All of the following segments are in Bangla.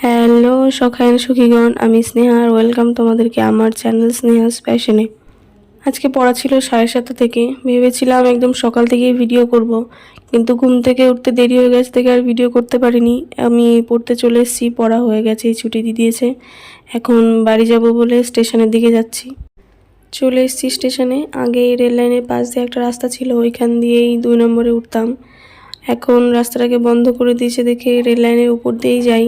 হ্যালো সখায়ন সখীগণ, আমি স্নেহা আর ওয়েলকাম তোমাদেরকে আমার চ্যানেল স্নেহাস প্যাশনে। আজকে পড়া ছিল 7:30 থেকে। ভেবেছিলাম একদম সকাল থেকেই ভিডিও করব, কিন্তু ঘুম থেকে উঠতে দেরি হয়ে গেছে থেকে আর ভিডিও করতে পারিনি। আমি পড়তে চলে এসেছি, পড়া হয়ে গেছে, ছুটি দিয়ে দিয়েছে। এখন বাড়ি যাব বলে স্টেশনের দিকে যাচ্ছি। চলে এসেছি স্টেশনে। আগে রেল লাইনের পাশ দিয়ে একটা রাস্তা ছিল, ওইখান দিয়েই 2 নম্বরে উঠতাম। এখন রাস্তাটাকে বন্ধ করে দিয়েছে দেখে রেল লাইনের উপর দিয়েই যাই,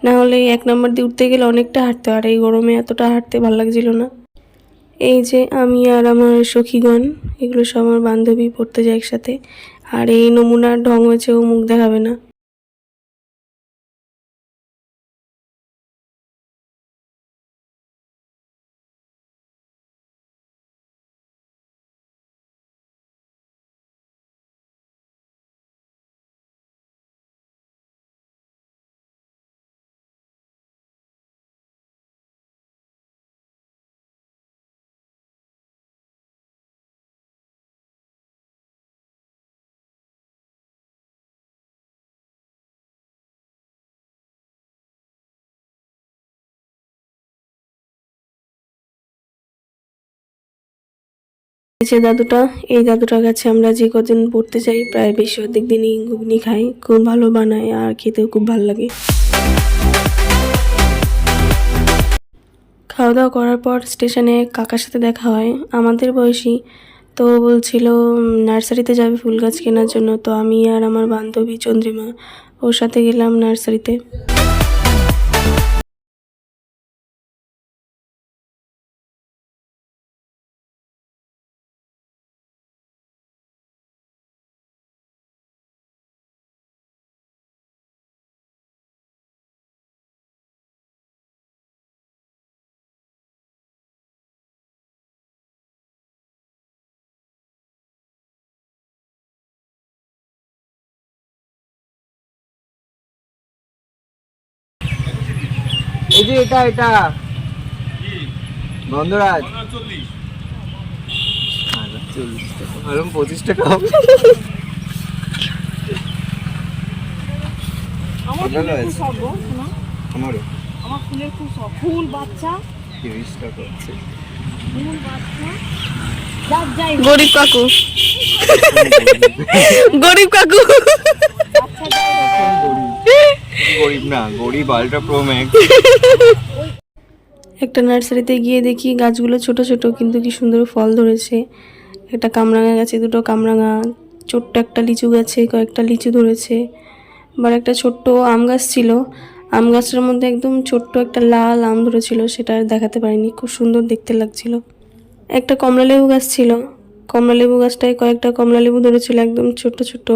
না হলে 1 নম্বর দিয়ে উঠতে গেলে অনেকটা হাঁটতে, আর এই গরমে এতটা হাঁটতে ভালো লাগছিল না। এই যে আমি আর আমার সখীগণ, এগুলো সব আমার বান্ধবী, পড়তে যায় একসাথে। আর এই নমুনার ঢং হয়েছে, ও মুখ দেখাবে না। এই যে দাদুটা, এই দাদুটার কাছে আমরা যে কদিন পড়তে যাই প্রায় বেশি অর্ধেক দিনই ঘুগনি খাই। খুব ভালো বানায় আর খেতেও খুব ভালো লাগে। খাওয়া দাওয়া করার পর স্টেশনে কাকার সাথে দেখা হয়, আমাদের বয়সী। তো বলছিল নার্সারিতে যাবে ফুল গাছ কেনার জন্য। তো আমি আর আমার বান্ধবী চন্দ্রিমা ওর সাথে গেলাম নার্সারিতে। এই যে এটা বন্ধরাজ 40 টাকা, 25 টাকা হবে। আমার ফুলের খুব শখ গো, শোনো। আমারও আমার ফুলের খুব শখ। ফুল বাচ্চা, 30 টাকা হচ্ছে। ফুল বাচ্চা, যাক যাই হোক, গরিব কাকু, গরিব কাকু। বাচ্চা যাই হোক। গরিব না, গরিব আলট্রা প্রো ম্যাক্স। একটা নার্সারিতে গিয়ে দেখি গাছগুলো ছোট ছোট, কিন্তু কি সুন্দর ফল ধরেছে। একটা কামরাঙা গাছে 2টো কামরাঙা, ছোট্ট একটা লিচু গাছে কয়েকটা লিচু ধরেছে। আবার একটা ছোট্ট আম গাছ ছিল, আম গাছটার মধ্যে একদম ছোট্ট একটা লাল আম ধরেছিল, সেটা আর দেখাতে পারিনি, খুব সুন্দর দেখতে লাগছিল। একটা কমলালেবু গাছ ছিল, কমলালেবু গাছটায় কয়েকটা কমলালেবু ধরেছিল একদম ছোট্ট ছোট্ট।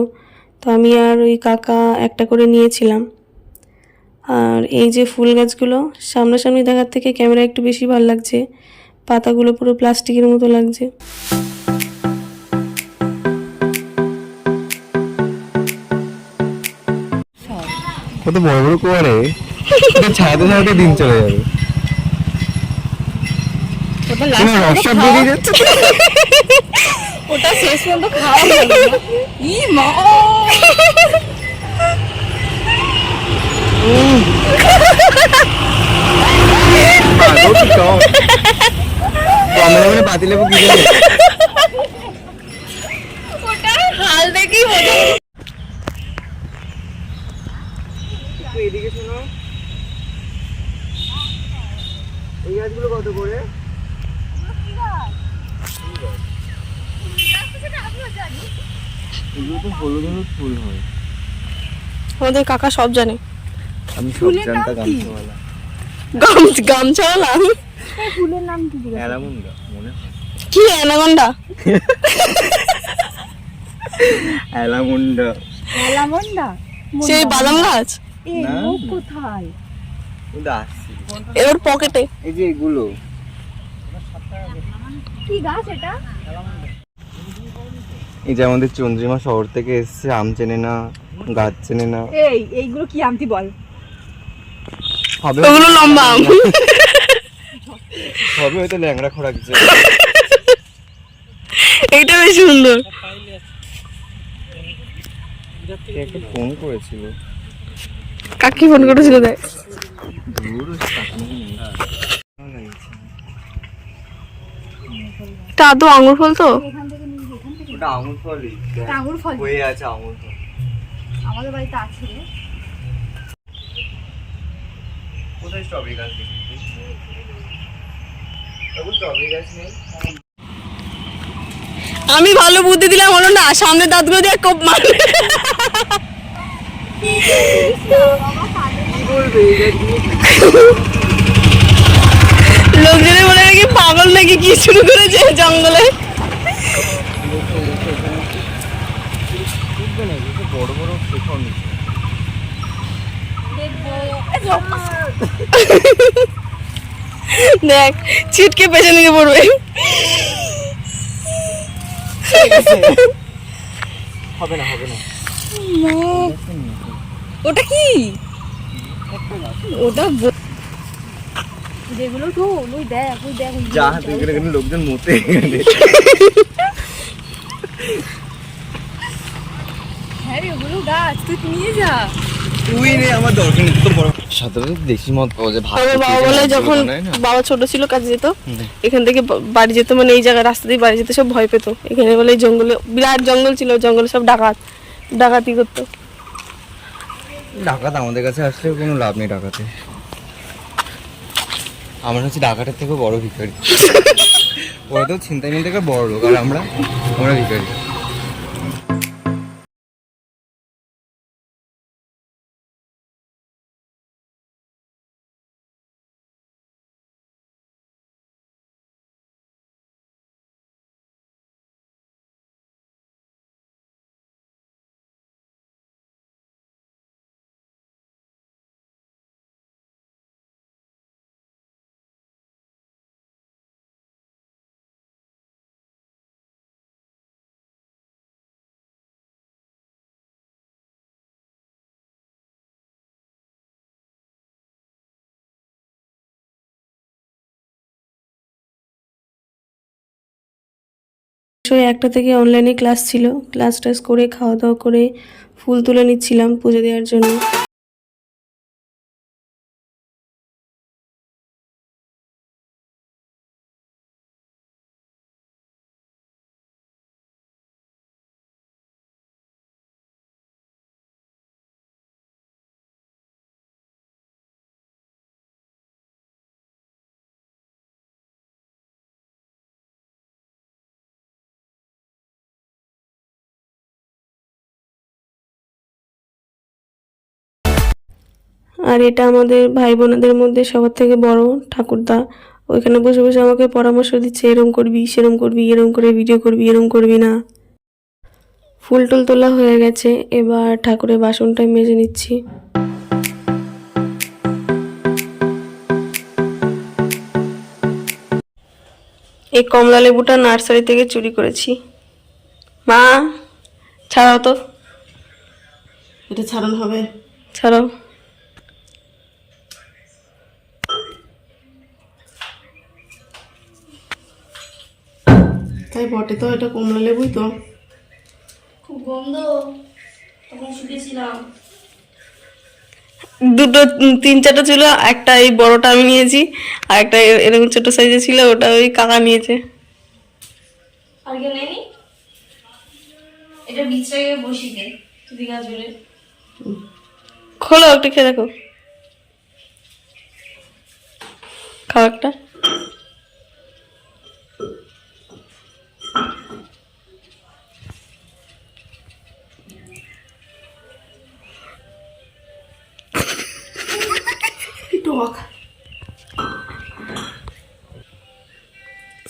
তো আমি আর ওই কাকা একটা করে নিয়েছিলাম। আর এই যে ফুল গাছগুলো সামনাসামনি দেখার থেকে ক্যামেরা একটু বেশি ভালো লাগছে, পাতাগুলো পুরো প্লাস্টিকের মতো লাগছে। কত বড় বড় করে ছায়াতে ছায়াতে দিন চলে যাবে। ওটা তোমার রস সব বেরিয়ে যাচ্ছে। ওটা শেষ পর্যন্ত খাওয়া হলো না। ই মা, কমলা পাতিলেবু কি জানে? ওটা হাল দেখেই মনে একটু এদিকে শোনো, এই গাছগুলো কত করে? এগুলো তো হলুদ হলুদ ফুল হয়। আমাদের কাকা সব জানে। আমি সব জানতা গামছাওয়ালা। গামছাওয়ালা। ফুলের নাম কি? অ্যালামুন্ডা মনে হয়। কি অ্যানাকন্ডা? অ্যালামুন্ডা অ্যালামন্ডা, সেই বাদাম গাছ এই না, লোক না। কোথায়? ওটা আসছে। এর পকেটে। এই যে এগুলো কি গাছ এটা? এই যে আমাদের চন্দ্রিমা শহর থেকে এসেছে, আম চেনে না, গাছ চেনে না। এইগুলো কি আমতি বল? হবে ওগুলো লম্বা আম। হবে হয়তো ল্যাংড়া খোরাক যে। এইটা বেশ সুন্দর। কে একটা ফোন করেছিল। কাকি ফোন করেছিল দেখ। তা তো আঙুর ফল তো ওটা আঙুর ফলই আঙুর ফল হয়ে আছে আঙুর ফল আমাদের বাড়িতে আছে। কোথায় স্ট্রবেরি গাছ দেখেছিস? স্ট্রবেরি গাছ নেই। আমি ভালো বুদ্ধি দিলাম, হলো না, সামনে দাঁতগুলো দিয়ে কোপ মারবে। কি বলবে এই গাছগুলো? লোকজনে বলে নাকি পাগল নাকি কি শুরু করেছে জঙ্গলে। বুঝবে না যে বড় বড় শেখর নিচ্ছে। দেখ ছিটকে পেছনে গিয়ে পড়বে। হবে না হবে না। ওটা কি? ওটা যেগুলো তো ওই দেখ ওই দেখ যা দেখে এখানে লোকজন মতে হ্যাঁ রে ওগুলো গাছ তুই নিয়ে যা। তুই নে আমার দরকার নেই তো বড় সাথে দেশি মদ পাওয়া যায় ভাত আমার বাবা বলে যখন বাবা ছোট ছিল কাজে যেত, এখান থেকে বাড়ি যেত, মানে এই জায়গায় রাস্তা দিয়ে বাড়ি যেতে সব ভয় পেত। এখানে বলে জঙ্গলে বিরাট জঙ্গল ছিল, জঙ্গলে সব ডাকাতি করতো। ডাকাত আমাদের কাছে আসলে কোনো লাভ নেই ডাকাতে। আমরা হচ্ছে ডাকাতের থেকেও বড় ভিখারি। ওরা তো ছিনতাই মিনতাই করে বড় লোক, আর আমরা ভিখারি। একটা থেকে অনলাইনে ক্লাস ছিল, ক্লাস টাস করে খাওয়া দাওয়া করে ফুল তুলে নিচ্ছিলাম পুজো দেওয়ার জন্য। আর এটা আমাদের ভাই বোনদের মধ্যে সবার থেকে বড় ঠাকুরদা, ওইখানে বসে বসে আমাকে পরামর্শ দিচ্ছে, এরম করবি সেরম করবি, এরম করে ভিডিও করবি, এরম করবি না। ফুল টুল তোলা হয়ে গেছে, এবার ঠাকুরের বাসনটা মেজে নিচ্ছি। এই কমলা লেবুটা নার্সারি থেকে চুরি করেছি। মা ছাড়াও তো, এটা ছাড়ানো হবে। ছাড়াও। তাই বটে তো, এটা কমলা লেবুই তো। খুব গন্ধ, তখন শুকিয়েছিলাম। দুটো 3-4টা ছিল, একটা এই বড়টা আমি নিয়েছি, আর একটা এরকম ছোট সাইজে ছিল, ওটা ওই কাকা নিয়েছে। আর কেউ নেয়নি, এটা বিছাইয়ে বসি দে যদি গাছ বেড়ে। খোলো একটু খেয়ে দেখো, খাও একটা। টক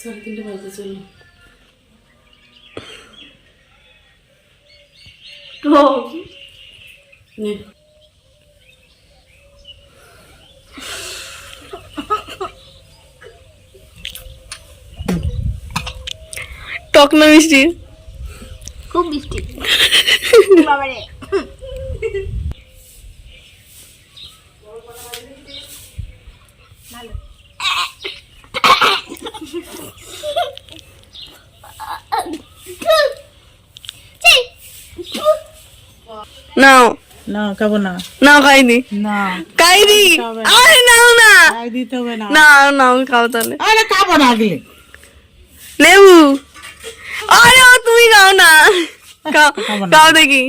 3:30 বাজতে চলো। টক নে টক না মিষ্টি? খুব মিষ্টি বাবারে। ভালো নাও না খাবো না। নাও খাইনি না খাইনি আরে নাও না আর দিতে হবে না। না নাও খাও তাহলে আরে খাবো না দিলে। লেবু আরে ও তুমি খাও না খাও খাও দেখি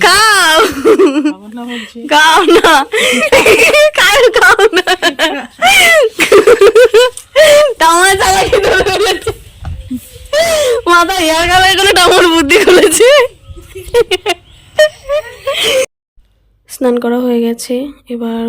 খাও খাবো না বলছি। খাও না খাও খাও না তোমার চালাকি ধরে ফেলেছে মাথা হেয়ার কালার করে আমার বুদ্ধি খুলেছে। স্নান করা হয়ে গেছে, এবার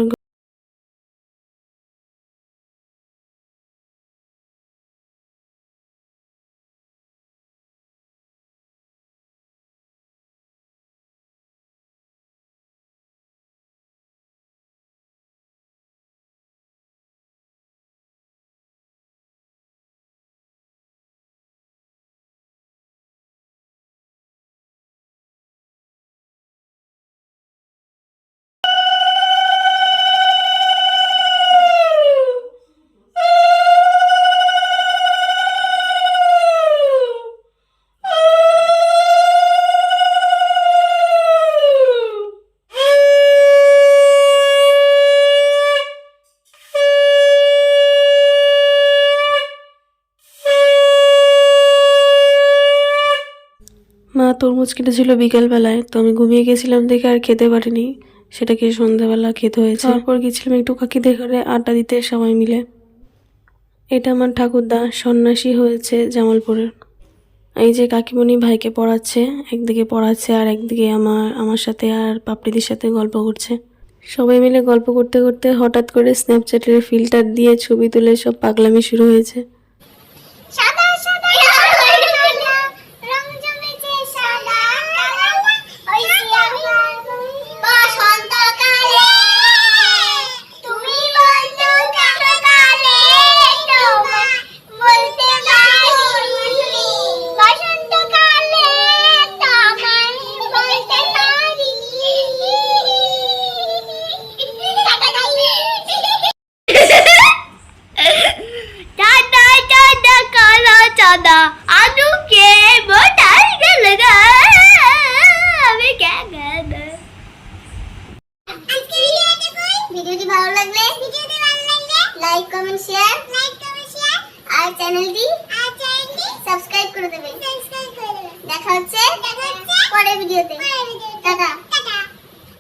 মা তরমুজ কেটেছিল বিকেলবেলায়, তো আমি ঘুমিয়ে গেছিলাম দেখে আর খেতে পারিনি, সেটাকে সন্ধ্যাবেলা খেতে হয়েছে। তারপর গেছিলাম একটু কাকিদের ঘরে আড্ডা দিতে সবাই মিলে। এটা আমার ঠাকুরদা, সন্ন্যাসী হয়েছে জামালপুরের। এই যে কাকিমণি ভাইকে পড়াচ্ছে, একদিকে পড়াচ্ছে আর একদিকে আমার সাথে আর পাপড়িদের সাথে গল্প করছে। সবাই মিলে গল্প করতে করতে হঠাৎ করে স্ন্যাপচ্যাটের ফিল্টার দিয়ে ছবি তুলে সব পাগলামি শুরু হয়েছে। সাদা সাদা রং জমেছে সাদা ওই বসন্তকালে তুমি বলতো কালে তোমার বলতে পারি বসন্তকালে তোমায় বলতে পারি। চাঁদা চাঁদা কালা চাঁদা আলু কে বোটাই গেল গা আমি কে গেল। ভিডিওটি ভালো লাগলে লাইক কমেন্ট শেয়ার আর চ্যানেলটি সাবস্ক্রাইব করে দেবেন। দেখা হচ্ছে পরের ভিডিওতে। টাটা।